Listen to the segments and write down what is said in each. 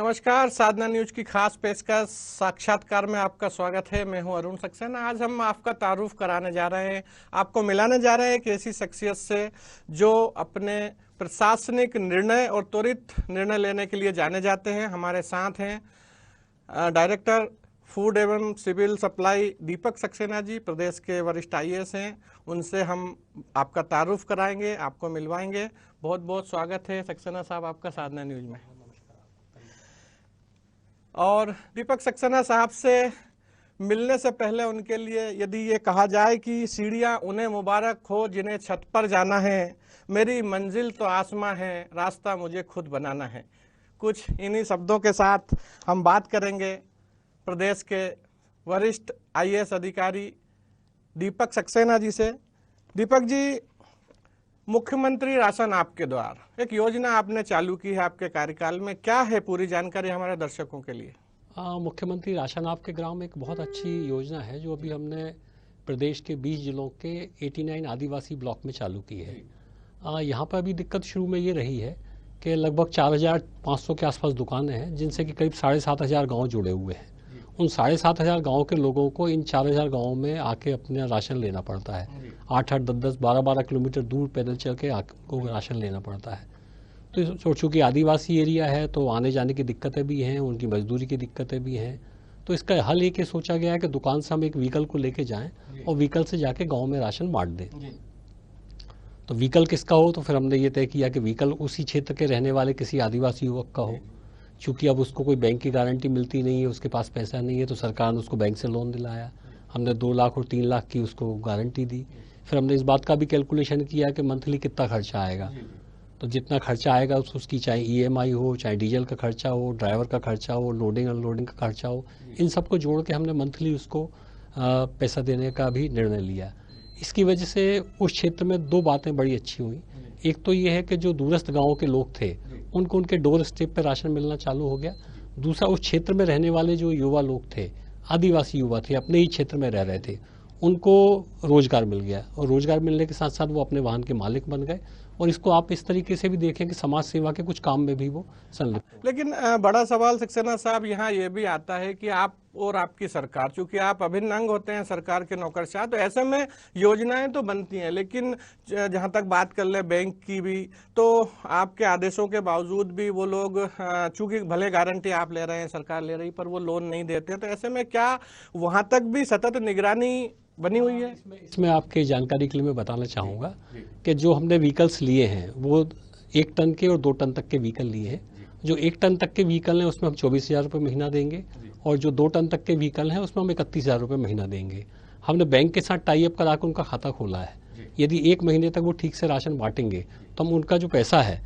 नमस्कार, साधना न्यूज की खास पेशकश साक्षात्कार में आपका स्वागत है। मैं हूं अरुण सक्सेना। आज हम आपका तारुफ कराने जा रहे हैं, आपको मिलाने जा रहे हैं एक ऐसी शख्सियत से जो अपने प्रशासनिक निर्णय और त्वरित निर्णय लेने के लिए जाने जाते हैं। हमारे साथ हैं डायरेक्टर फूड एवं सिविल सप्लाई दीपक सक्सेना जी, प्रदेश के वरिष्ठ IAS हैं। उनसे हम आपका तारुफ कराएंगे, आपको मिलवाएंगे। बहुत बहुत स्वागत है सक्सेना साहब आपका साधना न्यूज में। और दीपक सक्सेना साहब से मिलने से पहले उनके लिए यदि ये कहा जाए कि सीढ़ियाँ उन्हें मुबारक हो जिन्हें छत पर जाना है, मेरी मंजिल तो आसमां है, रास्ता मुझे खुद बनाना है। कुछ इन्हीं शब्दों के साथ हम बात करेंगे प्रदेश के वरिष्ठ IAS अधिकारी दीपक सक्सेना जी से। दीपक जी, मुख्यमंत्री राशन आपके द्वार एक योजना आपने चालू की है आपके कार्यकाल में, क्या है पूरी जानकारी हमारे दर्शकों के लिए? मुख्यमंत्री राशन आपके ग्राम एक बहुत अच्छी योजना है जो अभी हमने प्रदेश के 20 जिलों के 89 आदिवासी ब्लॉक में चालू की है। यहाँ पर अभी दिक्कत शुरू में ये रही है कि लगभग 4,500 के आसपास दुकानें हैं जिनसे कि करीब 7,500 गाँव जुड़े हुए हैं। उन 7,500 गाँव के लोगों को इन 4,000 गाँव में आके अपना राशन लेना पड़ता है। 8-8, 10-10, 12-12 किलोमीटर दूर पैदल चल के आपको राशन लेना पड़ता है। तो चूँकि आदिवासी एरिया है तो आने जाने की दिक्कतें भी हैं, उनकी मजदूरी की दिक्कतें भी हैं। तो इसका हल एक ये सोचा गया है कि दुकान से हम एक व्हीकल को लेके जाएं और व्हीकल से जाके गाँव में राशन बांट दें। तो व्हीकल किसका हो, तो फिर हमने ये तय किया कि व्हीकल उसी क्षेत्र के रहने वाले किसी आदिवासी युवक का हो। चूँकि अब उसको कोई बैंक की गारंटी मिलती नहीं है, उसके पास पैसा नहीं है, तो सरकार ने उसको बैंक से लोन दिलाया। हमने 2 लाख और 3 लाख की उसको गारंटी दी। फिर हमने इस बात का भी कैलकुलेशन किया कि मंथली कितना खर्चा आएगा। तो जितना खर्चा आएगा उसकी चाहे EMI हो, चाहे डीजल का खर्चा हो, ड्राइवर का खर्चा हो, लोडिंग अनलोडिंग का खर्चा हो, इन सबको जोड़ के हमने मंथली उसको पैसा देने का भी निर्णय लिया। इसकी वजह से उस क्षेत्र में 2 बातें बड़ी अच्छी हुई। एक तो ये है कि जो दूरस्थ गाँव के लोग थे उनको उनके डोर स्टेप पर राशन मिलना चालू हो गया। दूसरा, उस क्षेत्र में रहने वाले जो युवा लोग थे, आदिवासी युवा थे, अपने ही क्षेत्र में रह रहे थे, उनको रोजगार मिल गया। और रोजगार मिलने के साथ साथ वो अपने वाहन के मालिक बन गए। और इसको आप इस तरीके से भी देखें कि समाज सेवा के कुछ काम में भी वो संलिप्त। लेकिन बड़ा सवाल सक्सेना साहब यहाँ ये भी आता है कि आप और आपकी सरकार, चूंकि आप अभिन्न अंग होते हैं सरकार के नौकरशाह, तो ऐसे में योजनाएं तो बनती हैं, लेकिन जहाँ तक बात कर ले बैंक की भी, तो आपके आदेशों के बावजूद भी वो लोग चूंकि भले गारंटी आप ले रहे हैं, सरकार ले रही, पर वो लोन नहीं देते। तो ऐसे में क्या वहाँ तक भी सतत निगरानी बनी हुई है? इसमें आपके जानकारी के लिए मैं बताना चाहूँगा कि जो हमने व्हीकल्स लिए हैं वो 1 टन के और 2 टन तक के व्हीकल लिए हैं। जो 1 टन तक के व्हीकल हैं उसमें हम 24,000 रुपये महीना देंगे और जो 2 टन तक के व्हीकल हैं उसमें हम 31,000 रुपये महीना देंगे। हमने बैंक के साथ टाई अप करा कर उनका खाता खोला है। यदि 1 महीने तक वो ठीक से राशन बांटेंगे तो हम उनका जो पैसा है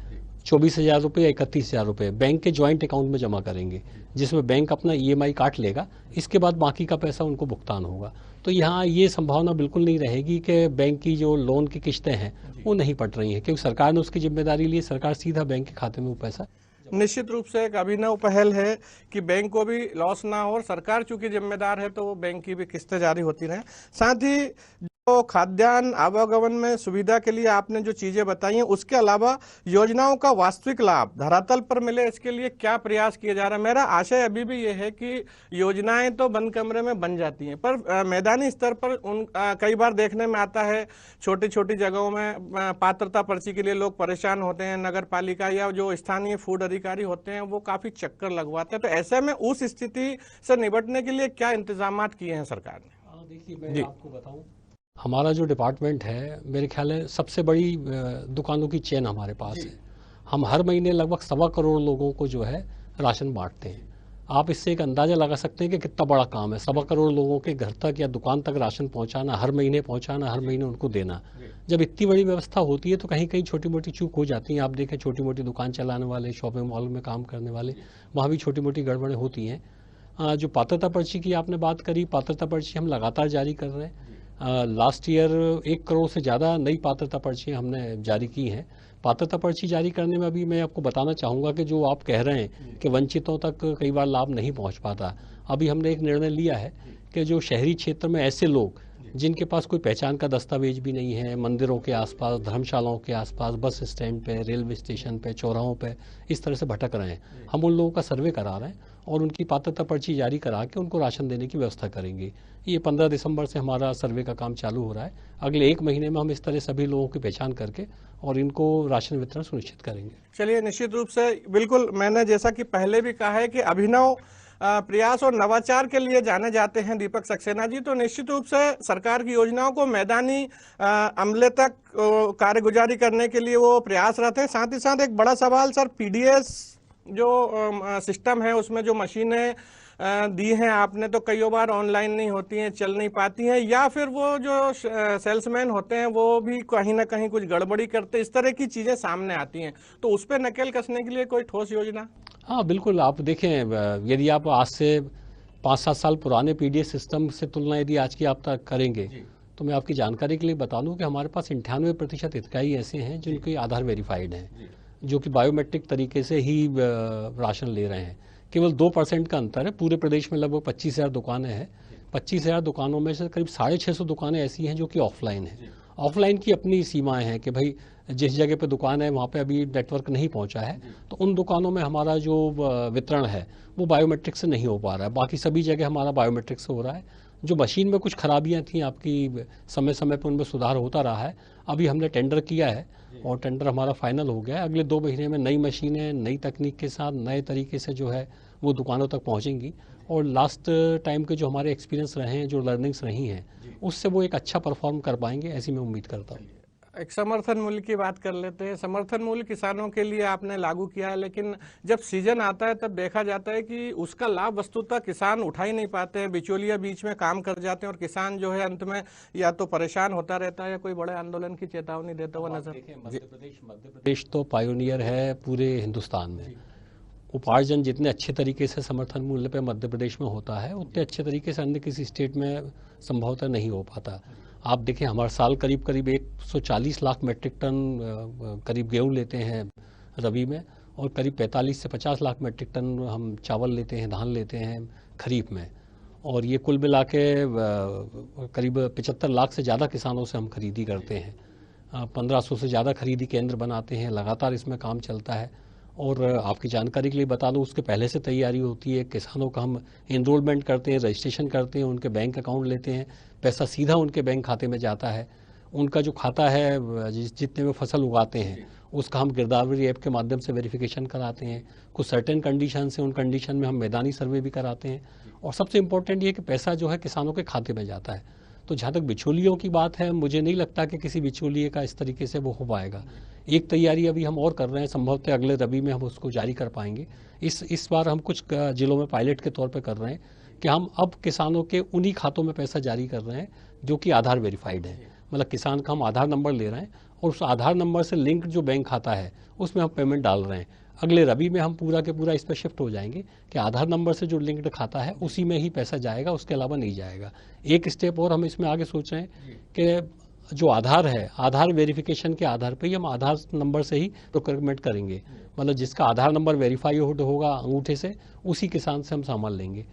24,000 रुपये या 31,000 रुपये बैंक के ज्वाइंट अकाउंट में जमा करेंगे, जिसमें बैंक अपना EMI काट लेगा। इसके बाद बाकी का पैसा उनको भुगतान होगा। तो यहाँ ये संभावना बिल्कुल नहीं रहेगी कि बैंक की जो लोन की किस्तें हैं वो नहीं पट रही हैं, क्योंकि सरकार ने उसकी जिम्मेदारी ली। सरकार सीधा बैंक के खाते में वो पैसा। निश्चित रूप से एक अभिनव पहल है कि बैंक को भी लॉस ना हो, और सरकार चूंकि जिम्मेदार है तो वो बैंक की भी किस्तें जारी होती रहें। साथ ही जो खाद्यान्न आवागमन में सुविधा के लिए आपने जो चीजें बताई हैं, उसके अलावा योजनाओं का वास्तविक लाभ धरातल पर मिले, इसके लिए क्या प्रयास किए जा रहा है? मेरा आशय अभी भी ये है कि योजनाएं तो बंद कमरे में बन जाती हैं, पर मैदानी स्तर पर कई बार देखने में आता है छोटी छोटी जगहों में पात्रता पर्ची के लिए लोग परेशान होते हैं। नगर पालिका या जो स्थानीय फूड अधिकारी होते हैं वो काफी चक्कर लगवाते हैं। तो ऐसे में उस स्थिति से निपटने के लिए क्या इंतजाम किए हैं सरकार ने? देखिए, मैं आपको बताऊं, हमारा जो डिपार्टमेंट है, मेरे ख्याल है सबसे बड़ी दुकानों की चेन हमारे पास है। हम हर महीने लगभग 1.25 करोड़ लोगों को जो है राशन बांटते हैं। आप इससे एक अंदाज़ा लगा सकते हैं कि कितना बड़ा काम है। 1.25 करोड़ लोगों के घर तक या दुकान तक राशन पहुंचाना, हर महीने पहुंचाना, हर महीने उनको देना। जब इतनी बड़ी व्यवस्था होती है तो कहीं कहीं छोटी मोटी चूक हो जाती हैं। आप देखें, छोटी मोटी दुकान चलाने वाले, शॉपिंग मॉल में काम करने वाले, वहाँ भी छोटी मोटी गड़बड़ें होती हैं। जो पात्रता पर्ची की आपने बात करी, पात्रता पर्ची हम लगातार जारी कर रहे हैं। लास्ट ईयर 1 करोड़ से ज़्यादा नई पात्रता पर्ची हमने जारी की हैं। पात्रता पर्ची जारी करने में अभी मैं आपको बताना चाहूँगा कि जो आप कह रहे हैं कि वंचितों तक कई बार लाभ नहीं पहुँच पाता, अभी हमने एक निर्णय लिया है कि जो शहरी क्षेत्र में ऐसे लोग जिनके पास कोई पहचान का दस्तावेज भी नहीं है, मंदिरों के आसपास, धर्मशालाओं के आसपास, बस स्टैंड पे, रेलवे स्टेशन पे, चौराहों पे इस तरह से भटक रहे हैं। हम उन लोगों का सर्वे करा रहे हैं और उनकी पात्रता पर्ची जारी करा के उनको राशन देने की व्यवस्था करेंगे। ये 15 दिसंबर से हमारा सर्वे का काम चालू हो रहा है। अगले 1 महीने में हम इस तरह सभी लोगों की पहचान करके और इनको राशन वितरण सुनिश्चित करेंगे। चलिए, निश्चित रूप से बिल्कुल, मैंने जैसा कि पहले भी कहा है कि अभिनव प्रयास और नवाचार के लिए जाने जाते हैं दीपक सक्सेना जी। तो निश्चित रूप से सरकार की योजनाओं को मैदानी अमले तक कारगुजारी करने के लिए वो प्रयासरत है। साथ ही साथ एक बड़ा सवाल सर, पीडीएस जो सिस्टम है उसमें जो मशीनें दी हैं आपने, तो कई बार ऑनलाइन नहीं होती हैं, चल नहीं पाती हैं, या फिर वो जो सेल्समैन होते हैं वो भी कहीं ना कहीं कुछ गड़बड़ी करते, इस तरह की चीज़ें सामने आती हैं। तो उस पर नकेल कसने के लिए कोई ठोस योजना? हाँ बिल्कुल, आप देखें, यदि आप आज से 5-7 साल पुराने पीडीएस सिस्टम से तुलना यदि आज की आप तक करेंगे तो मैं आपकी जानकारी के लिए बता दूं कि हमारे पास 98% इकाई ऐसे हैं जिनके आधार वेरीफाइड हैं, जो कि बायोमेट्रिक तरीके से ही राशन ले रहे हैं। केवल 2% का अंतर है। पूरे प्रदेश में लगभग 25,000 दुकानें हैं। 25,000 दुकानों में से करीब 650 दुकानें ऐसी हैं जो कि ऑफलाइन हैं। ऑफलाइन की अपनी सीमाएं हैं कि भाई जिस जगह पे दुकान है वहाँ पे अभी नेटवर्क नहीं पहुँचा है, तो उन दुकानों में हमारा जो वितरण है वो बायोमेट्रिक से नहीं हो पा रहा है। बाकी सभी जगह हमारा बायोमेट्रिक से हो रहा है। जो मशीन में कुछ खराबियां थी आपकी, समय समय पर उनमें सुधार होता रहा है। अभी हमने टेंडर किया है और टेंडर हमारा फाइनल हो गया है। अगले 2 महीने में नई मशीनें नई तकनीक के साथ नए तरीके से जो है वो दुकानों तक पहुंचेंगी और लास्ट टाइम के जो हमारे एक्सपीरियंस रहे हैं, जो लर्निंग्स रही हैं, उससे वो एक अच्छा परफॉर्म कर पाएंगे, ऐसी मैं उम्मीद करता हूँ। एक समर्थन मूल्य की बात कर लेते हैं। समर्थन मूल्य किसानों के लिए आपने लागू किया है, लेकिन जब सीजन आता है तब देखा जाता है कि उसका लाभ वस्तुतः किसान उठा ही नहीं पाते हैं। बिचौलिया बीच में काम कर जाते हैं और किसान जो है अंत में या तो परेशान होता रहता है या कोई बड़े आंदोलन की चेतावनी देता हुआ नजर। मध्य प्रदेश तो पायोनियर है पूरे हिंदुस्तान में। उपार्जन जितने अच्छे तरीके से समर्थन मूल्य पे मध्य प्रदेश में होता है, उतने अच्छे तरीके से अन्य किसी स्टेट में संभवतः नहीं हो पाता। आप देखें, हमारा साल करीब करीब 140 लाख मेट्रिक टन करीब गेहूं लेते हैं रबी में, और करीब 45 से 50 लाख मेट्रिक टन हम चावल लेते हैं, धान लेते हैं खरीफ में। और ये कुल मिला के करीब 75 लाख से ज़्यादा किसानों से हम खरीदी करते हैं। 1500 से ज़्यादा खरीदी केंद्र बनाते हैं। लगातार इसमें काम चलता है। और आपकी जानकारी के लिए बता दूं, उसके पहले से तैयारी होती है। किसानों का हम एनरोलमेंट करते हैं, रजिस्ट्रेशन करते हैं, उनके बैंक अकाउंट लेते हैं, पैसा सीधा उनके बैंक खाते में जाता है। उनका जो खाता है जितने में फसल उगाते हैं उसका हम गिरदावरी ऐप के माध्यम से वेरिफिकेशन कराते हैं। कुछ सर्टेन कंडीशन है, उन कंडीशन में हम मैदानी सर्वे भी कराते हैं। और सबसे इम्पोर्टेंट ये कि पैसा जो है किसानों के खाते में जाता है। तो जहाँ तक बिचौलियों की बात है, मुझे नहीं लगता कि किसी बिचौलिए का इस तरीके से वो हो पाएगा। एक तैयारी अभी हम और कर रहे हैं, संभवतः अगले रबी में हम उसको जारी कर पाएंगे। इस बार हम कुछ जिलों में पायलट के तौर पे कर रहे हैं कि हम अब किसानों के उन्हीं खातों में पैसा जारी कर रहे हैं जो कि आधार वेरीफाइड है। मतलब किसान का हम आधार नंबर ले रहे हैं और उस आधार नंबर से लिंक जो बैंक खाता है उसमें हम पेमेंट डाल रहे हैं। अगले रबी में हम पूरा के पूरा इस पर शिफ्ट हो जाएंगे कि आधार नंबर से जो लिंक्ड खाता है उसी में ही पैसा जाएगा, उसके अलावा नहीं जाएगा। एक स्टेप और हम इसमें आगे सोच रहे हैं कि जो आधार है, आधार वेरिफिकेशन के आधार पे ही हम आधार नंबर से ही प्रोक्योरमेंट करेंगे। मतलब जिसका आधार नंबर वेरीफाइड होगा अंगूठे से, उसी किसान से हम सामान लेंगे।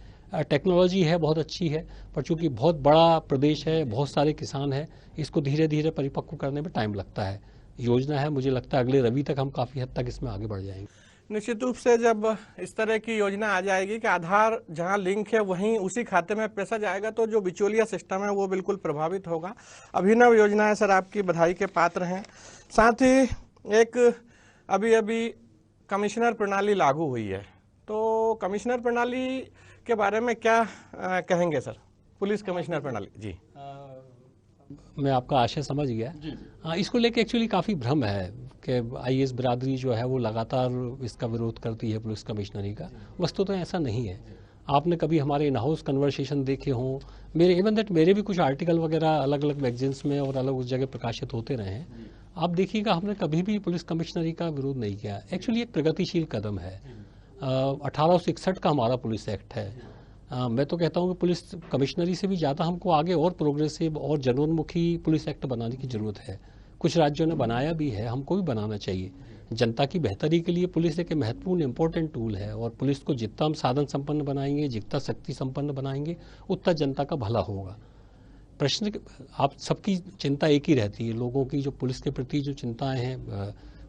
टेक्नोलॉजी है बहुत अच्छी है, पर चूंकि बहुत बड़ा प्रदेश है, बहुत सारे किसान हैं, इसको धीरे धीरे परिपक्व करने में टाइम लगता है। योजना है, मुझे लगता है अगले रबी तक हम काफ़ी हद तक इसमें आगे बढ़ जाएंगे। निश्चित रूप से जब इस तरह की योजना आ जाएगी कि आधार जहां लिंक है वहीं उसी खाते में पैसा जाएगा, तो जो बिचौलिया सिस्टम है वो बिल्कुल प्रभावित होगा। अभिनव योजना है सर, आपकी बधाई के पात्र हैं। साथ ही एक अभी कमिश्नर प्रणाली लागू हुई है, तो कमिश्नर प्रणाली के बारे में क्या कहेंगे सर? पुलिस कमिश्नर प्रणाली जी। मैं आपका आशय समझ गया। इसको लेके एक्चुअली काफ़ी भ्रम है कि आईएएस बिरादरी जो है वो लगातार इसका विरोध करती है पुलिस कमिश्नरी का। वस्तु तो ऐसा नहीं है। आपने कभी हमारे इन हाउस कन्वर्सेशन देखे हों, मेरे भी कुछ आर्टिकल वगैरह अलग अलग मैगजीन्स में और अलग उस जगह प्रकाशित होते रहे हैं। आप देखिएगा, हमने कभी भी पुलिस कमिश्नरी का विरोध नहीं किया। एक्चुअली एक प्रगतिशील कदम है। 1861 का हमारा पुलिस एक्ट है। मैं तो कहता हूँ कि पुलिस कमिश्नरी से भी ज़्यादा हमको आगे और प्रोग्रेसिव और जनोन्मुखी पुलिस एक्ट बनाने की ज़रूरत है। कुछ राज्यों ने बनाया भी है, हमको भी बनाना चाहिए। जनता की बेहतरी के लिए पुलिस एक महत्वपूर्ण इंपॉर्टेंट टूल है, और पुलिस को जितना हम साधन संपन्न बनाएंगे, जितना शक्ति संपन्न बनाएंगे, उतना जनता का भला होगा। प्रश्न आप सबकी चिंता एक ही रहती है, लोगों की जो पुलिस के प्रति जो चिंताएं हैं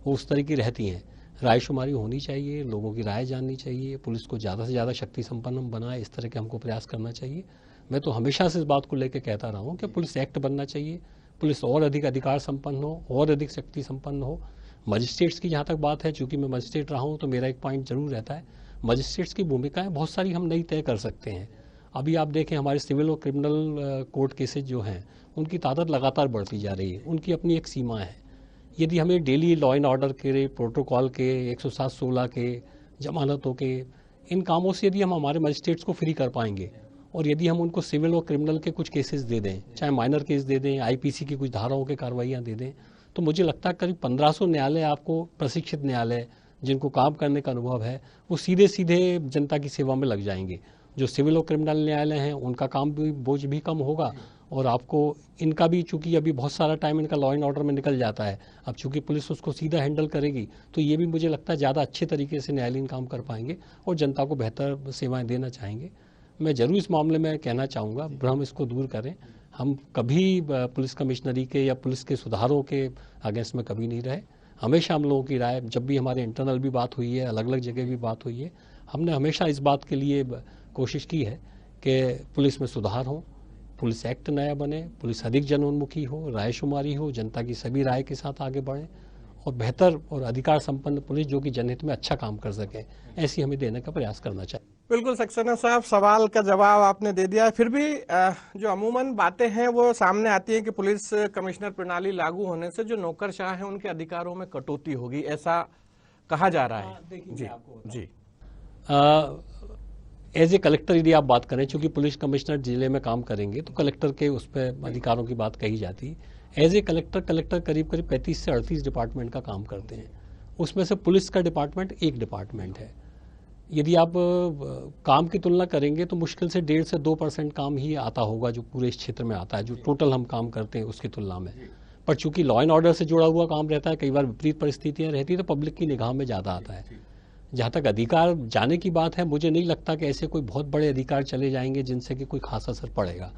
वो उस तरह की रहती हैं। रायशुमारी होनी चाहिए, लोगों की राय जाननी चाहिए, पुलिस को ज़्यादा से ज़्यादा शक्ति संपन्न हम बनाए, इस तरह के हमको प्रयास करना चाहिए। मैं तो हमेशा से इस बात को लेकर कहता रहा हूँ कि पुलिस एक्ट बनना चाहिए, पुलिस और अधिक अधिकार संपन्न हो, और अधिक शक्ति संपन्न हो। मजिस्ट्रेट्स की जहाँ तक बात है, चूंकि मैं मजिस्ट्रेट रहा हूँ तो मेरा एक पॉइंट जरूर रहता है, मजिस्ट्रेट्स की भूमिकाएं बहुत सारी हम नहीं तय कर सकते हैं। अभी आप देखें हमारे सिविल और क्रिमिनल कोर्ट केसेज जो हैं उनकी तादाद लगातार बढ़ती जा रही है, उनकी अपनी एक सीमा है। यदि हमें डेली लॉ एंड ऑर्डर के, प्रोटोकॉल के, 107-16 के, जमानतों के, इन कामों से यदि हम हमारे मजिस्ट्रेट्स को फ्री कर पाएंगे, और यदि हम उनको सिविल और क्रिमिनल के कुछ केसेस दे दें, चाहे माइनर केस दे दें, आईपीसी की कुछ धाराओं के कार्रवाइयाँ दे दें, तो मुझे लगता है करीब 1500 न्यायालय आपको, प्रशिक्षित न्यायालय जिनको काम करने का अनुभव है, वो सीधे सीधे जनता की सेवा में लग जाएंगे। जो सिविल और क्रिमिनल न्यायालय हैं उनका काम भी, बोझ भी कम होगा, और आपको इनका भी, चूंकि अभी बहुत सारा टाइम इनका लॉ एंड ऑर्डर में निकल जाता है, अब चूंकि पुलिस उसको सीधा हैंडल करेगी, तो ये भी मुझे लगता है ज़्यादा अच्छे तरीके से न्यायालयीन काम कर पाएंगे और जनता को बेहतर सेवाएं देना चाहेंगे। मैं जरूर इस मामले में कहना चाहूँगा, भ्रम इसको दूर करें। हम कभी पुलिस कमिश्नरी के या पुलिस के सुधारों के अगेंस्ट में कभी नहीं रहे। हमेशा हम लोगों की राय, जब भी हमारे इंटरनल भी बात हुई है, अलग अलग जगह भी बात हुई है, हमने हमेशा इस बात के लिए कोशिश की है कि पुलिस में सुधार हो, पुलिस एक्ट नया बने, पुलिस अधिक जनोन्मुखी हो, रायशुमारी हो, जनता की सभी राय के साथ आगे बढ़े, और बेहतर और अधिकार संपन्न पुलिस जो कि जनहित में अच्छा काम कर सके, ऐसी हमें देने का प्रयास करना चाहिए। बिल्कुल सक्सेना साहब, सवाल का जवाब आपने दे दिया। फिर भी जो अमूमन बातें हैं वो सामने आती हैं कि पुलिस कमिश्नर प्रणाली लागू होने से जो नौकरशाह हैं उनके अधिकारों में कटौती होगी, ऐसा कहा जा रहा है। जी जी, एज ए कलेक्टर यदि आप बात करें, चूंकि पुलिस कमिश्नर जिले में काम करेंगे तो कलेक्टर के उस पर अधिकारों की बात कही जाती है। एज ए कलेक्टर करीब करीब 35 से 38 डिपार्टमेंट का काम करते हैं, उसमें से पुलिस का डिपार्टमेंट एक डिपार्टमेंट है। यदि आप काम की तुलना करेंगे तो मुश्किल से 1.5 से 2% काम ही आता होगा जो पूरे इस क्षेत्र में आता है, जो टोटल हम काम करते हैं उसकी तुलना में। पर चूंकि लॉ एंड ऑर्डर से जुड़ा हुआ काम रहता है, कई बार विपरीत परिस्थितियां रहती है, तो पब्लिक की निगाह में ज़्यादा आता है। जहाँ तक अधिकार जाने की बात है, मुझे नहीं लगता कि ऐसे कोई बहुत बड़े अधिकार चले जाएंगे जिनसे कि कोई खास असर पड़ेगा।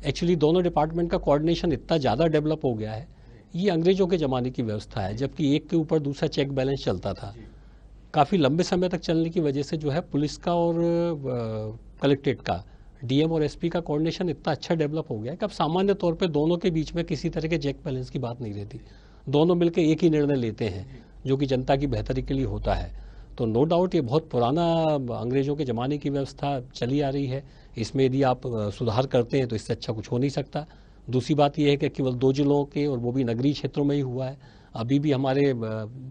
एक्चुअली दोनों डिपार्टमेंट का कोऑर्डिनेशन इतना ज़्यादा डेवलप हो गया है, ये अंग्रेजों के ज़माने की व्यवस्था है, जबकि एक के ऊपर दूसरा चेक बैलेंस चलता था। काफ़ी लंबे समय तक चलने की वजह से जो है पुलिस का और कलेक्ट्रेट का, डीएम और एसपी का कोऑर्डिनेशन इतना अच्छा डेवलप हो गया है कि अब सामान्य तौर पे दोनों के बीच में किसी तरह के चेक बैलेंस की बात नहीं रहती। दोनों मिलकर एक ही निर्णय लेते हैं जो कि जनता की बेहतरी के लिए होता है। तो नो डाउट ये बहुत पुराना अंग्रेजों के ज़माने की व्यवस्था चली आ रही है। इसमें यदि आप सुधार करते हैं तो इससे अच्छा कुछ हो नहीं सकता। दूसरी बात यह है कि केवल 2 जिलों के, और वो भी नगरीय क्षेत्रों में ही हुआ है। अभी भी हमारे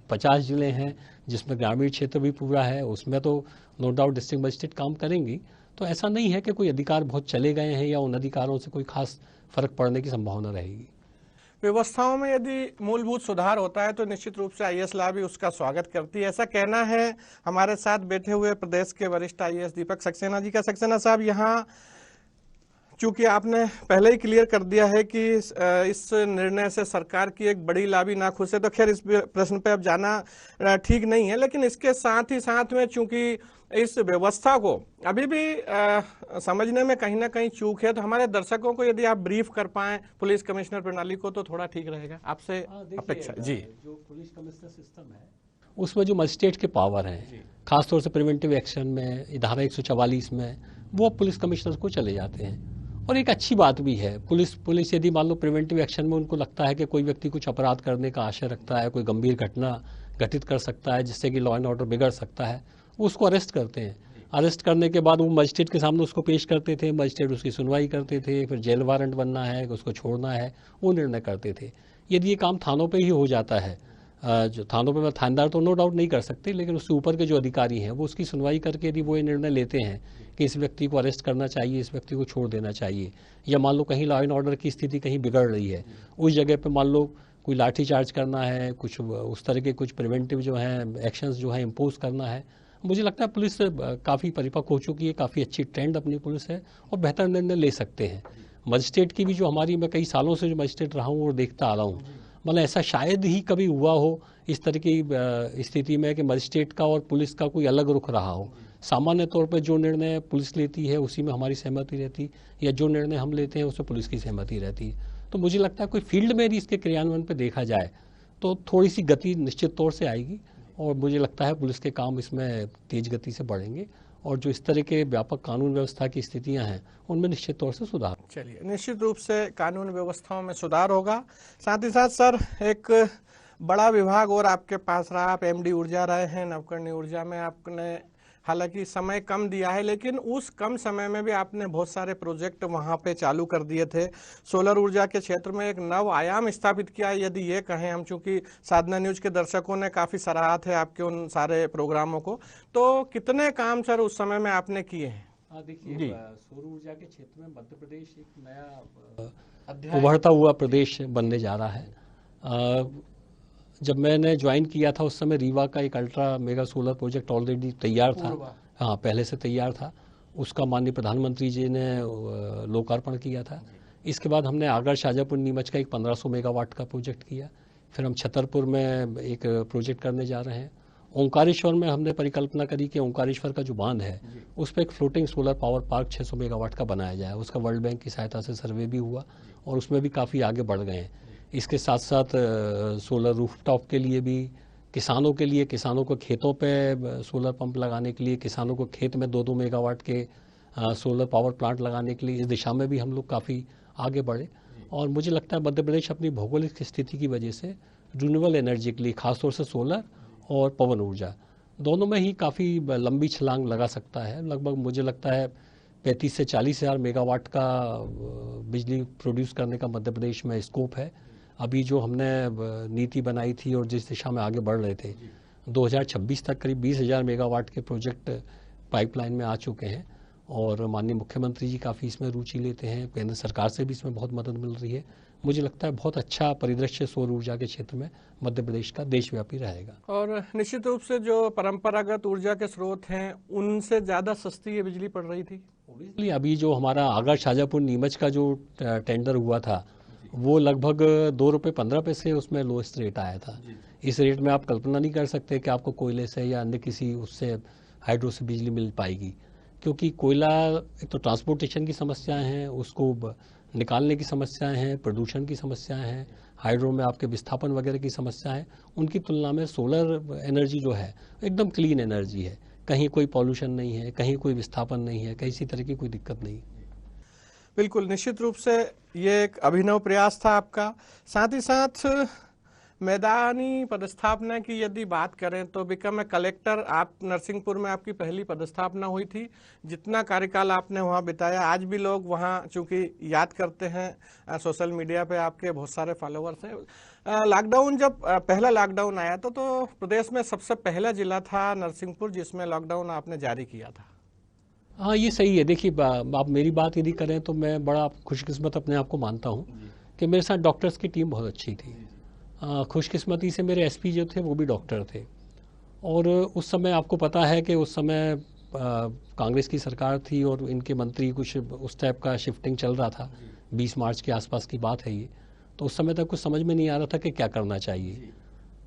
50 जिले हैं जिसमें ग्रामीण क्षेत्र भी पूरा है, उसमें तो नो डाउट डिस्ट्रिक्ट मजिस्ट्रेट काम करेंगी। तो ऐसा नहीं है कि कोई अधिकार बहुत चले गए हैं या उन अधिकारों से कोई खास फर्क पड़ने की संभावना रहेगी। व्यवस्थाओं में यदि मूलभूत सुधार होता है तो निश्चित रूप से आईएएस ला भी उसका स्वागत करती है, ऐसा कहना है हमारे साथ बैठे हुए प्रदेश के वरिष्ठ आईएएस दीपक सक्सेना जी का। सक्सेना साहब, यहाँ चूंकि आपने पहले ही क्लियर कर दिया है कि इस निर्णय से सरकार की एक बड़ी लाभी नाखुश है, तो खैर इस प्रश्न पे अब जाना ठीक नहीं है, लेकिन इसके साथ ही साथ में चूंकि इस व्यवस्था को अभी भी समझने में कहीं ना कहीं चूक है, तो हमारे दर्शकों को यदि आप ब्रीफ कर पाएं पुलिस कमिश्नर प्रणाली को तो थोड़ा ठीक रहेगा, आपसे अपेक्षा। जी, जो पुलिस कमिश्नर सिस्टम है उसमें जो मजिस्ट्रेट के पावर हैं, खासतौर से प्रिवेंटिव एक्शन में, धारा 144 में, वो पुलिस कमिश्नर को चले जाते हैं। और एक अच्छी बात भी है, पुलिस यदि मान लो प्रिवेंटिव एक्शन में उनको लगता है कि कोई व्यक्ति कुछ अपराध करने का आशय रखता है, कोई गंभीर घटना घटित कर सकता है जिससे कि लॉ एंड ऑर्डर बिगड़ सकता है, वो उसको अरेस्ट करते हैं। अरेस्ट करने के बाद वो मजिस्ट्रेट के सामने उसको पेश करते थे, मजिस्ट्रेट उसकी सुनवाई करते थे, फिर जेल वारंट बनना है, उसको छोड़ना है, वो निर्णय करते थे। यदि ये काम थानों पर ही हो जाता है, जो थानों पे थानेदार तो नो डाउट नहीं कर सकते, लेकिन उससे ऊपर के जो अधिकारी हैं वो उसकी सुनवाई करके यदि वो ये निर्णय लेते हैं कि इस व्यक्ति को अरेस्ट करना चाहिए, इस व्यक्ति को छोड़ देना चाहिए, या मान लो कहीं लॉ एंड ऑर्डर की स्थिति कहीं बिगड़ रही है, उस जगह पे मान लो कोई लाठी चार्ज करना है, कुछ उस तरह के कुछ प्रिवेंटिव जो हैं एक्शंस जो है इम्पोज करना है, मुझे लगता है पुलिस काफ़ी परिपक्व हो चुकी है, काफ़ी अच्छी ट्रेंड अपनी पुलिस है और बेहतर निर्णय ले सकते हैं। मजिस्ट्रेट की भी जो हमारी, मैं कई सालों से जो मजिस्ट्रेट रहा हूँ और देखता आ रहा हूँ, मतलब ऐसा शायद ही कभी हुआ हो इस तरह की स्थिति में कि मजिस्ट्रेट का और पुलिस का कोई अलग रुख रहा हो। सामान्य तौर पर जो निर्णय पुलिस लेती है उसी में हमारी सहमति रहती, या जो निर्णय हम लेते हैं उसमें पुलिस की सहमति रहती है। तो मुझे लगता है कोई फील्ड में भी इसके क्रियान्वयन पर देखा जाए तो थोड़ी सी गति निश्चित तौर से आएगी, और मुझे लगता है पुलिस के काम इसमें तेज गति से बढ़ेंगे, और जो इस तरह के व्यापक कानून व्यवस्था की स्थितियां हैं उनमें निश्चित तौर से सुधार। चलिए, निश्चित रूप से कानून व्यवस्थाओं में सुधार होगा। साथ ही साथ सर, एक बड़ा विभाग और आपके पास रहा, आप एमडी ऊर्जा रहे हैं, नवकरणीय ऊर्जा में आपने हालांकि समय कम दिया है, लेकिन उस कम समय में भी आपने बहुत सारे प्रोजेक्ट वहां पे चालू कर दिए थे। सोलर ऊर्जा के क्षेत्र में एक नव आयाम स्थापित किया, यदि ये कहें हम, चूंकि साधना न्यूज के दर्शकों ने काफी सराहा थे आपके उन सारे प्रोग्रामों को, तो कितने काम सर उस समय में आपने किए हैं? देखिए, सौर ऊर्जा के क्षेत्र में मध्य प्रदेश एक नया उभरता हुआ प्रदेश बनने जा रहा है। जब मैंने ज्वाइन किया था उस समय रीवा का एक ultra mega solar project already तैयार था, हाँ पहले से तैयार था। उसका माननीय प्रधानमंत्री जी ने लोकार्पण किया था। इसके बाद हमने आगर शाजापुर नीमच का एक 1500 मेगावाट का प्रोजेक्ट किया। फिर हम छतरपुर में एक प्रोजेक्ट करने जा रहे हैं। ओंकारेश्वर में हमने परिकल्पना करी कि ओंकारेश्वर का जो बांध है उस पर एक floating solar power park 600 megawatt का बनाया जाए। उसका वर्ल्ड बैंक की सहायता से सर्वे भी हुआ और उसमें भी काफ़ी आगे बढ़ गए हैं। इसके साथ साथ सोलर रूफटॉप के लिए भी, किसानों के लिए, किसानों को खेतों पे सोलर पंप लगाने के लिए, किसानों को खेत में 2-2 मेगावाट के सोलर पावर प्लांट लगाने के लिए, इस दिशा में भी हम लोग काफ़ी आगे बढ़े। और मुझे लगता है मध्य प्रदेश अपनी भौगोलिक स्थिति की वजह से रिन्यूएबल एनर्जी के लिए, खासतौर से सोलर और पवन ऊर्जा दोनों में ही काफ़ी लंबी छलांग लगा सकता है। लगभग मुझे लगता है 35 से 40 हज़ार मेगावाट का बिजली प्रोड्यूस करने का मध्य प्रदेश में स्कोप है। अभी जो हमने नीति बनाई थी और जिस दिशा में आगे बढ़ रहे थे, 2026 तक करीब 20,000 मेगावाट के प्रोजेक्ट पाइपलाइन में आ चुके हैं, और माननीय मुख्यमंत्री जी काफ़ी इसमें रुचि लेते हैं। केंद्र सरकार से भी इसमें बहुत मदद मिल रही है। मुझे लगता है बहुत अच्छा परिदृश्य सौर ऊर्जा के क्षेत्र में मध्य प्रदेश का देशव्यापी रहेगा। और निश्चित रूप से जो परंपरागत ऊर्जा के स्रोत हैं उनसे ज़्यादा सस्ती ये बिजली पड़ रही थी। ओबियसली अभी जो हमारा आगर शाजापुर नीमच का जो टेंडर हुआ था वो लगभग 2 रुपये 15 पैसे उसमें लोएस्ट रेट आया था। इस रेट में आप कल्पना नहीं कर सकते कि आपको कोयले से या अन्य किसी उससे हाइड्रो से बिजली मिल पाएगी, क्योंकि कोयला एक तो ट्रांसपोर्टेशन की समस्याएं हैं, उसको निकालने की समस्याएं हैं, प्रदूषण की समस्याएं हैं, हाइड्रो में आपके विस्थापन वगैरह की समस्या है। उनकी तुलना में सोलर एनर्जी जो है एकदम क्लीन एनर्जी है, कहीं कोई पॉल्यूशन नहीं है, कहीं कोई विस्थापन नहीं है, किसी तरह की कोई दिक्कत नहीं। बिल्कुल, निश्चित रूप से ये एक अभिनव प्रयास था आपका। साथ ही साथ मैदानी पदस्थापना की यदि बात करें तो बिकम ए कलेक्टर, आप नरसिंहपुर में आपकी पहली पदस्थापना हुई थी। जितना कार्यकाल आपने वहां बिताया, आज भी लोग वहां चूंकि याद करते हैं, सोशल मीडिया पे आपके बहुत सारे फॉलोअर्स हैं। लॉकडाउन जब पहला लॉकडाउन आया तो प्रदेश में सबसे पहला जिला था नरसिंहपुर जिसमें लॉकडाउन आपने जारी किया था। हाँ, ये सही है। देखिए, आप मेरी बात यदि करें तो मैं बड़ा खुशकिस्मत अपने आप को मानता हूँ कि मेरे साथ डॉक्टर्स की टीम बहुत अच्छी थी। खुशकिस्मती से मेरे एसपी जो थे वो भी डॉक्टर थे, और उस समय आपको पता है कि उस समय कांग्रेस की सरकार थी और इनके मंत्री कुछ उस टाइप का शिफ्टिंग चल रहा था। 20 मार्च के आसपास की बात है ये। तो उस समय तक कुछ समझ में नहीं आ रहा था कि क्या करना चाहिए।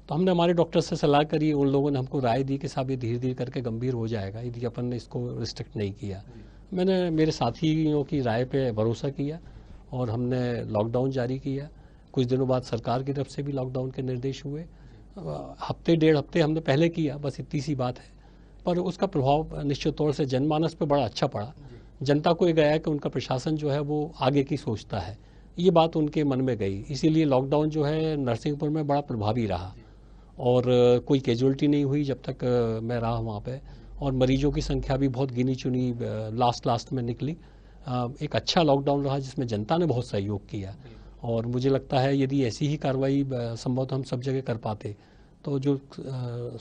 तो हमने हमारे डॉक्टर से सलाह करी, उन लोगों ने हमको राय दी कि साहब ये धीरे धीरे करके गंभीर हो जाएगा यदि अपन ने इसको रिस्ट्रिक्ट नहीं किया। मैंने मेरे साथियों की राय पे भरोसा किया और हमने लॉकडाउन जारी किया। कुछ दिनों बाद सरकार की तरफ से भी लॉकडाउन के निर्देश हुए। हफ्ते 1.5 हफ्ते हमने पहले किया, बस इतनी सी बात है, पर उसका प्रभाव निश्चित तौर से जनमानस पे बड़ा अच्छा पड़ा। जनता को ये गया कि उनका प्रशासन जो है वो आगे की सोचता है, ये बात उनके मन में गई। इसीलिए लॉकडाउन जो है नरसिंहपुर में बड़ा प्रभावी रहा और कोई कैजुअलिटी नहीं हुई जब तक मैं रहा वहाँ पे, और मरीजों की संख्या भी बहुत गिनी चुनी लास्ट में निकली। एक अच्छा लॉकडाउन रहा जिसमें जनता ने बहुत सहयोग किया, और मुझे लगता है यदि ऐसी ही कार्रवाई संभवतः हम सब जगह कर पाते तो जो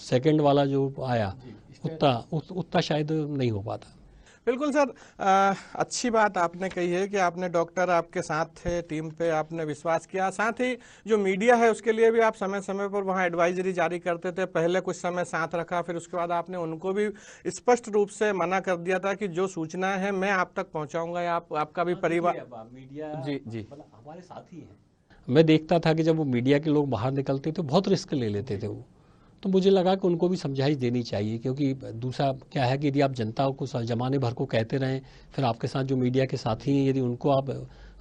सेकंड वाला जो आया उतना शायद नहीं हो पाता। बिल्कुल सर, अच्छी बात आपने कही है कि आपने डॉक्टर आपके साथ थे, टीम पे आपने विश्वास किया। साथ ही जो मीडिया है उसके लिए भी आप समय समय पर वहाँ एडवाइजरी जारी करते थे। पहले कुछ समय साथ रखा, फिर उसके बाद आपने उनको भी स्पष्ट रूप से मना कर दिया था कि जो सूचना है मैं आप तक पहुँचाऊंगा, या आपका भी परिवार। मीडिया जी हमारे साथ ही है। मैं देखता था कि जब वो मीडिया के लोग बाहर निकलते थे बहुत रिस्क ले लेते थे वो, तो मुझे लगा कि उनको भी समझाइश देनी चाहिए, क्योंकि दूसरा क्या है कि यदि आप जनता को जमाने भर को कहते रहें, फिर आपके साथ जो मीडिया के साथी हैं यदि उनको आप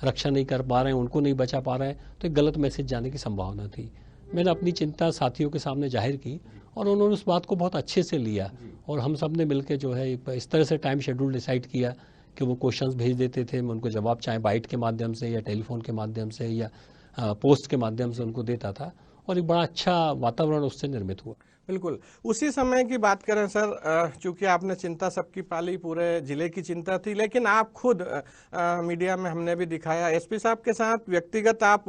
रक्षा नहीं कर पा रहे हैं, उनको नहीं बचा पा रहे हैं, तो एक गलत मैसेज जाने की संभावना थी। मैंने अपनी चिंता साथियों के सामने जाहिर की और उन्होंने उस बात को बहुत अच्छे से लिया, और हम सब ने मिलकर जो है इस तरह से टाइम शेड्यूल डिसाइड किया कि वो क्वेश्चंस भेज देते थे, मैं उनको जवाब चाहे बाइट के माध्यम से या टेलीफोन के माध्यम से या पोस्ट के माध्यम से उनको देता था, और एक बड़ा अच्छा वातावरण उससे निर्मित हुआ। बिल्कुल। उसी समय की बात करें सर, चूंकि आपने चिंता सबकी पाली, पूरे जिले की चिंता थी, लेकिन आप खुद मीडिया में हमने भी दिखाया, एसपी साहब के साथ व्यक्तिगत आप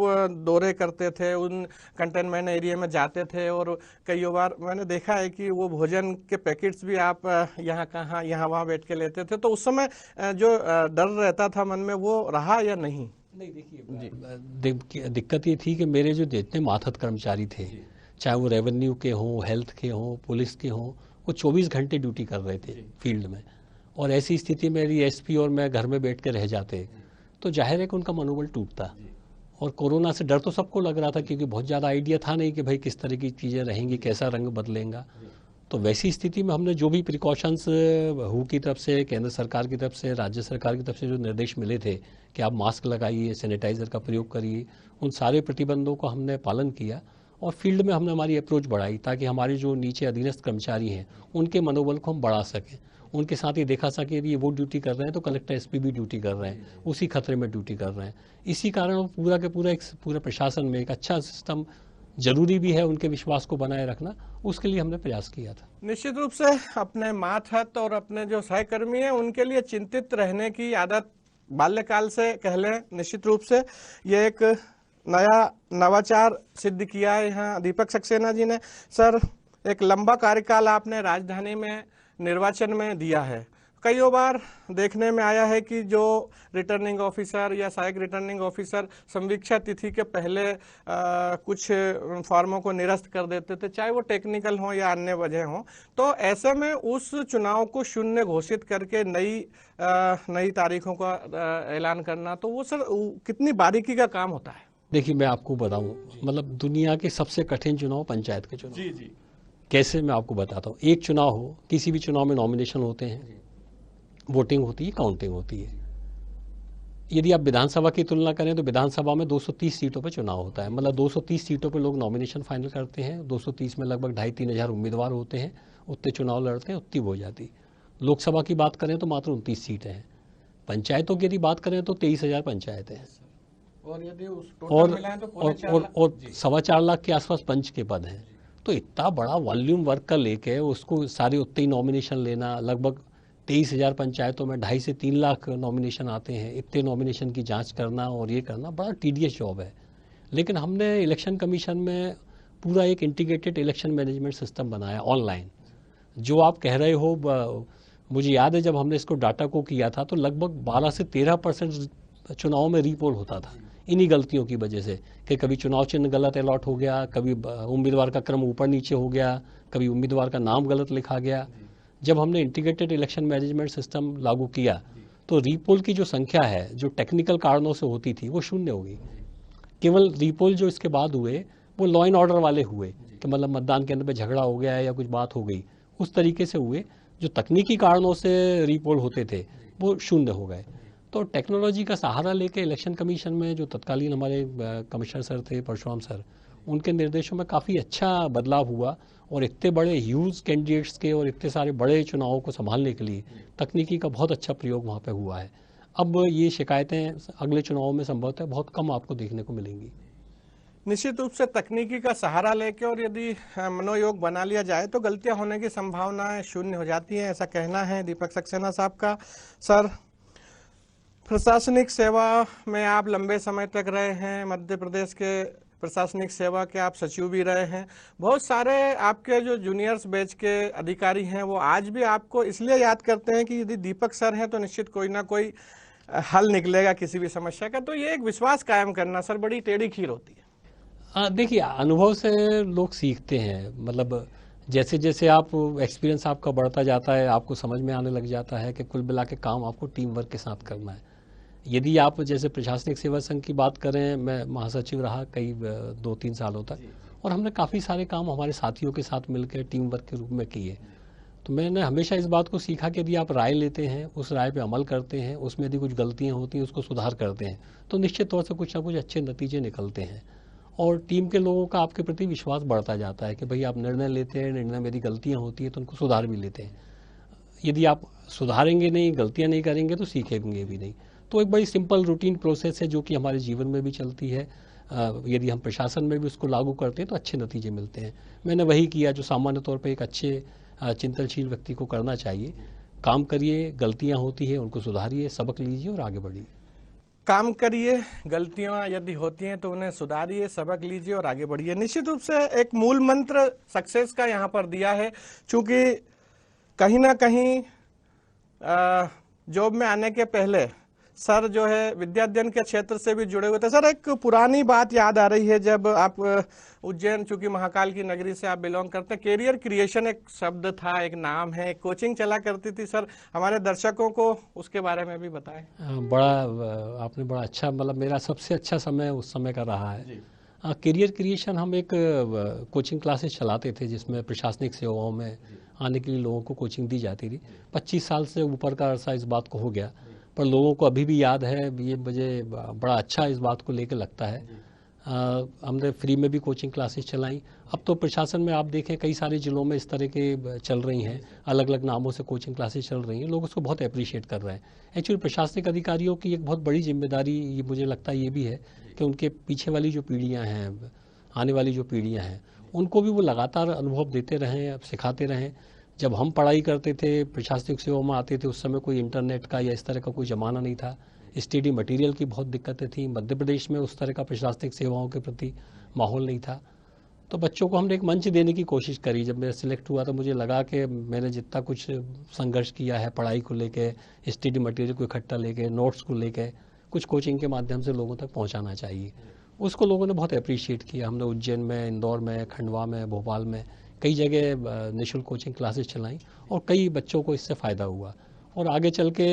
दौरे करते थे, उन कंटेनमेंट एरिया में जाते थे, और कई बार मैंने देखा है कि वो भोजन के पैकेट्स भी आप यहाँ कहाँ यहाँ वहाँ बैठ के लेते थे। तो उस समय जो डर रहता था मन में, वो रहा या नहीं? नहीं, देखिए दिक्कत ये थी कि मेरे जो जितने मातहत कर्मचारी थे, चाहे वो रेवेन्यू के हों, हेल्थ के हों, पुलिस के हों, वो 24 घंटे ड्यूटी कर रहे थे फील्ड में, और ऐसी स्थिति में यदि एसपी और मैं घर में बैठ के रह जाते तो जाहिर है कि उनका मनोबल टूटता। और कोरोना से डर तो सबको लग रहा था, क्योंकि बहुत ज़्यादा आइडिया था नहीं कि भाई किस तरह की चीज़ें रहेंगी, कैसा रंग बदलेगा। तो वैसी स्थिति में हमने जो भी प्रिकॉशंस हू की तरफ से, केंद्र सरकार की तरफ से, राज्य सरकार की तरफ से जो निर्देश मिले थे कि आप मास्क लगाइए, सैनिटाइज़र का प्रयोग करिए, उन सारे प्रतिबंधों का हमने पालन किया, और फील्ड में हमने हमारी अप्रोच बढ़ाई ताकि हमारे जो नीचे अधीनस्थ कर्मचारी हैं उनके मनोबल को हम बढ़ा सकें। उनके साथ ये देखा सके यदि वो ड्यूटी कर रहे हैं तो कलेक्टर एसपी भी ड्यूटी कर रहे हैं, उसी खतरे में ड्यूटी कर रहे हैं। इसी कारण पूरा के पूरा एक पूरे प्रशासन में एक अच्छा सिस्टम जरूरी भी है, उनके विश्वास को बनाए रखना, उसके लिए हमने प्रयास किया था। निश्चित रूप से अपने मातहत और अपने जो सहकर्मी हैं उनके लिए चिंतित रहने की आदत बाल्यकाल से कह लें। निश्चित रूप से ये एक नया नवाचार सिद्ध किया है यहाँ दीपक सक्सेना जी ने। सर, एक लंबा कार्यकाल आपने राजधानी में निर्वाचन में दिया है। कई बार देखने में आया है कि जो रिटर्निंग ऑफिसर या सहायक रिटर्निंग ऑफिसर संवीक्षा तिथि के पहले कुछ फॉर्मों को निरस्त कर देते थे, चाहे वो टेक्निकल हो या अन्य वजह हो। तो ऐसे में उस चुनाव को शून्य घोषित करके नई तारीखों का ऐलान करना, तो वो सर कितनी बारीकी का काम होता है? देखिए, मैं आपको बताऊं, मतलब दुनिया के सबसे कठिन चुनाव पंचायत के चुनाव। जी। कैसे, मैं आपको बताता हूँ। एक चुनाव हो, किसी भी चुनाव में नॉमिनेशन होते हैं, वोटिंग होती है, काउंटिंग होती है। यदि आप विधानसभा की तुलना करें तो विधानसभा में 230 सीटों पर चुनाव होता है, मतलब 230 सीटों पर लोग नॉमिनेशन फाइनल करते हैं। 230 में लगभग 2,500-3 हज़ार उम्मीदवार होते हैं, उतने चुनाव लड़ते हैं, उतनी हो जाती। लोकसभा की बात करें तो मात्र 29 सीटें हैं। पंचायतों की यदि बात करें तो 23,000 पंचायतें हैं, और यदि उस टोटल मिलाएं तो 4.25 लाख के आसपास पंच के पद हैं। तो इतना बड़ा वॉल्यूम वर्क का लेके उसको सारे उतने ही नॉमिनेशन लेना, लगभग 23,000 पंचायतों में 2.5 से 3 लाख नॉमिनेशन आते हैं, इतने नॉमिनेशन की जांच करना और ये करना बड़ा टीडियस जॉब है। लेकिन हमने इलेक्शन कमीशन में पूरा एक इंटीग्रेटेड इलेक्शन मैनेजमेंट सिस्टम बनाया ऑनलाइन। जो आप कह रहे हो, मुझे याद है जब हमने इसको डाटा को किया था तो लगभग 12 से 13% चुनाव में रीपोल होता था, इन्हीं गलतियों की वजह से कि कभी चुनाव चिन्ह गलत अलॉट हो गया, कभी उम्मीदवार का क्रम ऊपर नीचे हो गया, कभी उम्मीदवार का नाम गलत लिखा गया। जब हमने इंटीग्रेटेड इलेक्शन मैनेजमेंट सिस्टम लागू किया तो रीपोल की जो संख्या है, जो टेक्निकल कारणों से होती थी, वो शून्य हो गई। केवल रीपोल जो इसके बाद हुए वो लॉ एंड ऑर्डर वाले हुए कि मतलब मतदान केंद्र पे झगड़ा हो गया है या कुछ बात हो गई, उस तरीके से हुए। जो तकनीकी कारणों से रीपोल होते थे वो शून्य हो गए। तो टेक्नोलॉजी का सहारा लेके इलेक्शन कमीशन में जो तत्कालीन हमारे कमिश्नर सर थे, परशुराम सर, उनके निर्देशों में काफ़ी अच्छा बदलाव हुआ, और इतने बड़े ह्यूज कैंडिडेट्स के और इतने सारे बड़े चुनावों को संभालने के लिए तकनीकी का बहुत अच्छा प्रयोग वहाँ पे हुआ है। अब ये शिकायतें अगले चुनावों में संभवतः बहुत कम आपको देखने को मिलेंगी। निश्चित रूप से तकनीकी का सहारा लेके और यदि मनोयोग बना लिया जाए तो गलतियां होने की संभावनाएं शून्य हो जाती हैं, ऐसा कहना है दीपक सक्सेना साहब का। सर, प्रशासनिक सेवा में आप लंबे समय तक रहे हैं, मध्य प्रदेश के प्रशासनिक सेवा के आप सचिव भी रहे हैं। बहुत सारे आपके जो जूनियर्स बैच के अधिकारी हैं वो आज भी आपको इसलिए याद करते हैं कि यदि दीपक सर हैं तो निश्चित कोई ना कोई हल निकलेगा किसी भी समस्या का। तो ये एक विश्वास कायम करना सर बड़ी टेढ़ी खीर होती है। देखिए, अनुभव से लोग सीखते हैं, मतलब जैसे जैसे आप एक्सपीरियंस आपका बढ़ता जाता है, आपको समझ में आने लग जाता है कि कुल मिला के काम आपको टीम वर्क के साथ करना है। यदि आप जैसे प्रशासनिक सेवा संघ की बात करें, मैं महासचिव रहा कई 2-3 सालों तक, और हमने काफ़ी सारे काम हमारे साथियों के साथ मिलकर टीम वर्क के रूप में किए। तो मैंने हमेशा इस बात को सीखा कि यदि आप राय लेते हैं, उस राय पे अमल करते हैं, उसमें यदि कुछ गलतियां होती हैं उसको सुधार करते हैं, तो निश्चित तौर से कुछ ना कुछ अच्छे नतीजे निकलते हैं और टीम के लोगों का आपके प्रति विश्वास बढ़ता जाता है कि भाई आप निर्णय लेते हैं, निर्णय में यदि गलतियाँ होती हैं तो उनको सुधार भी लेते हैं। यदि आप सुधारेंगे नहीं, गलतियाँ नहीं करेंगे तो सीखेंगे भी नहीं। तो एक बड़ी सिंपल रूटीन प्रोसेस है जो कि हमारे जीवन में भी चलती है। यदि हम प्रशासन में भी उसको लागू करते हैं तो अच्छे नतीजे मिलते हैं। मैंने वही किया जो सामान्य तौर पर एक अच्छे चिंतनशील व्यक्ति को करना चाहिए। काम करिए, गलतियां होती है उनको सुधारिए, सबक लीजिए और आगे बढ़िए। काम करिए, गलतियां यदि होती हैं तो उन्हें सुधारिए, सबक लीजिए और आगे बढ़िए। निश्चित रूप से एक मूल मंत्र सक्सेस का यहाँ पर दिया है, क्योंकि कहीं ना कहीं जॉब में आने के पहले सर जो है विद्या अध्ययन के क्षेत्र से भी जुड़े हुए थे। सर, एक पुरानी बात याद आ रही है, जब आप उज्जैन, चूंकि महाकाल की नगरी से आप बिलोंग करते हैं, कैरियर क्रिएशन एक शब्द था, एक नाम है, एक कोचिंग चला करती थी। सर, हमारे दर्शकों को उसके बारे में भी बताएं। आपने बड़ा अच्छा, मतलब मेरा सबसे अच्छा समय उस समय का रहा है। कैरियर क्रिएशन, हम एक कोचिंग क्लासेस चलाते थे जिसमें प्रशासनिक सेवाओं में आने के लिए लोगों को कोचिंग दी जाती थी। 25 साल से ऊपर का अरसा इस बात को हो गया, पर लोगों को अभी भी याद है। ये मुझे बड़ा अच्छा इस बात को लेकर लगता है। हमने फ्री में भी कोचिंग क्लासेस चलाई। अब तो प्रशासन में आप देखें कई सारे जिलों में इस तरह के चल रही हैं, अलग अलग नामों से कोचिंग क्लासेस चल रही हैं। लोग उसको बहुत अप्रिशिएट कर रहे हैं। एक्चुअली प्रशासनिक अधिकारियों की एक बहुत बड़ी जिम्मेदारी ये मुझे लगता है ये भी है कि उनके पीछे वाली जो पीढ़ियाँ हैं, आने वाली जो पीढ़ियाँ हैं, उनको भी वो लगातार अनुभव देते रहें, सिखाते रहें। जब हम पढ़ाई करते थे, प्रशासनिक सेवा में आते थे, उस समय कोई इंटरनेट का या इस तरह का कोई ज़माना नहीं था। स्टडी मटेरियल की बहुत दिक्कतें थी। मध्य प्रदेश में उस तरह का प्रशासनिक सेवाओं के प्रति माहौल नहीं था। तो बच्चों को हमने एक मंच देने की कोशिश करी। जब मैं सिलेक्ट हुआ तो मुझे लगा कि मैंने जितना कुछ संघर्ष किया है पढ़ाई को लेके, स्टडी मटेरियल को इकट्ठा लेके, नोट्स को लेके, कुछ कोचिंग के माध्यम से लोगों तक पहुँचाना चाहिए। उसको लोगों ने बहुत अप्रिशिएट किया। हमने उज्जैन में, इंदौर में, खंडवा में, भोपाल में कई जगह निःशुल्क कोचिंग क्लासेस चलाई और कई बच्चों को इससे फ़ायदा हुआ। और आगे चल के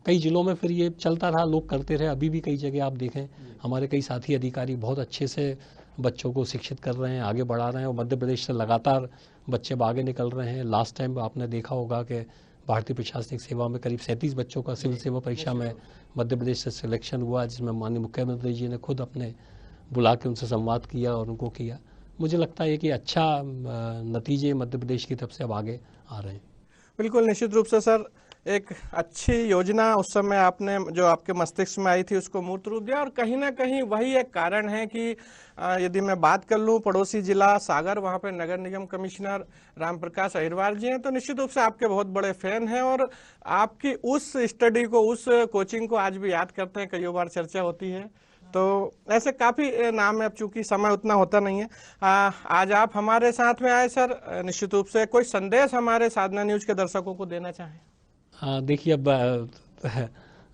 कई जिलों में फिर ये चलता रहा, लोग करते रहे। अभी भी कई जगह आप देखें हमारे कई साथी अधिकारी बहुत अच्छे से बच्चों को शिक्षित कर रहे हैं, आगे बढ़ा रहे हैं और मध्य प्रदेश से लगातार बच्चे आगे निकल रहे हैं। लास्ट टाइम आपने देखा होगा कि भारतीय प्रशासनिक सेवा में करीब 37 बच्चों का सिविल सेवा परीक्षा में मध्य प्रदेश से सिलेक्शन हुआ, जिसमें माननीय मुख्यमंत्री जी ने खुद अपने बुला के उनसे संवाद किया और उनको किया। मुझे लगता है कि अच्छा नतीजे मध्य प्रदेश की तरफ से अब आगे आ रहे हैं। बिल्कुल, निश्चित रूप से सर, एक अच्छी योजना उस समय आपने जो आपके मस्तिष्क में आई थी उसको मूर्त रूप दिया। और कहीं ना कहीं वही एक कारण है कि यदि मैं बात कर लूँ पड़ोसी जिला सागर, वहाँ पे नगर निगम कमिश्नर राम प्रकाश अहिरवार जी हैं, तो निश्चित रूप से आपके बहुत बड़े फैन हैं और आपकी उस स्टडी को, उस कोचिंग को आज भी याद करते हैं, कई बार चर्चा होती है। तो ऐसे काफ़ी नाम है, अब चूंकि समय उतना होता नहीं है। आज आप हमारे साथ में आए सर, निश्चित रूप से कोई संदेश हमारे साधना न्यूज के दर्शकों को देना चाहें? देखिए, अब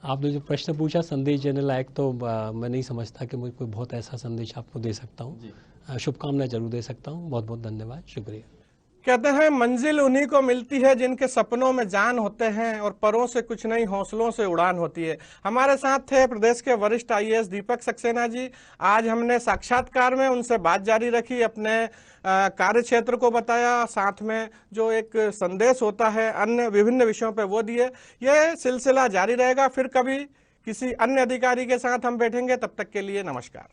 आपने जो प्रश्न पूछा संदेश देने लायक, तो मैं नहीं समझता कि मुझे कोई बहुत ऐसा संदेश आपको दे सकता हूँ। शुभकामनाएं जरूर दे सकता हूँ। बहुत बहुत धन्यवाद, शुक्रिया। कहते हैं मंजिल उन्हीं को मिलती है जिनके सपनों में जान होते हैं और परों से कुछ नहीं, हौसलों से उड़ान होती है। हमारे साथ थे प्रदेश के वरिष्ठ IAS दीपक सक्सेना जी। आज हमने साक्षात्कार में उनसे बात जारी रखी, अपने कार्य क्षेत्र को बताया, साथ में जो एक संदेश होता है अन्य विभिन्न विषयों पे वो दिए। ये सिलसिला जारी रहेगा। फिर कभी किसी अन्य अधिकारी के साथ हम बैठेंगे। तब तक के लिए नमस्कार।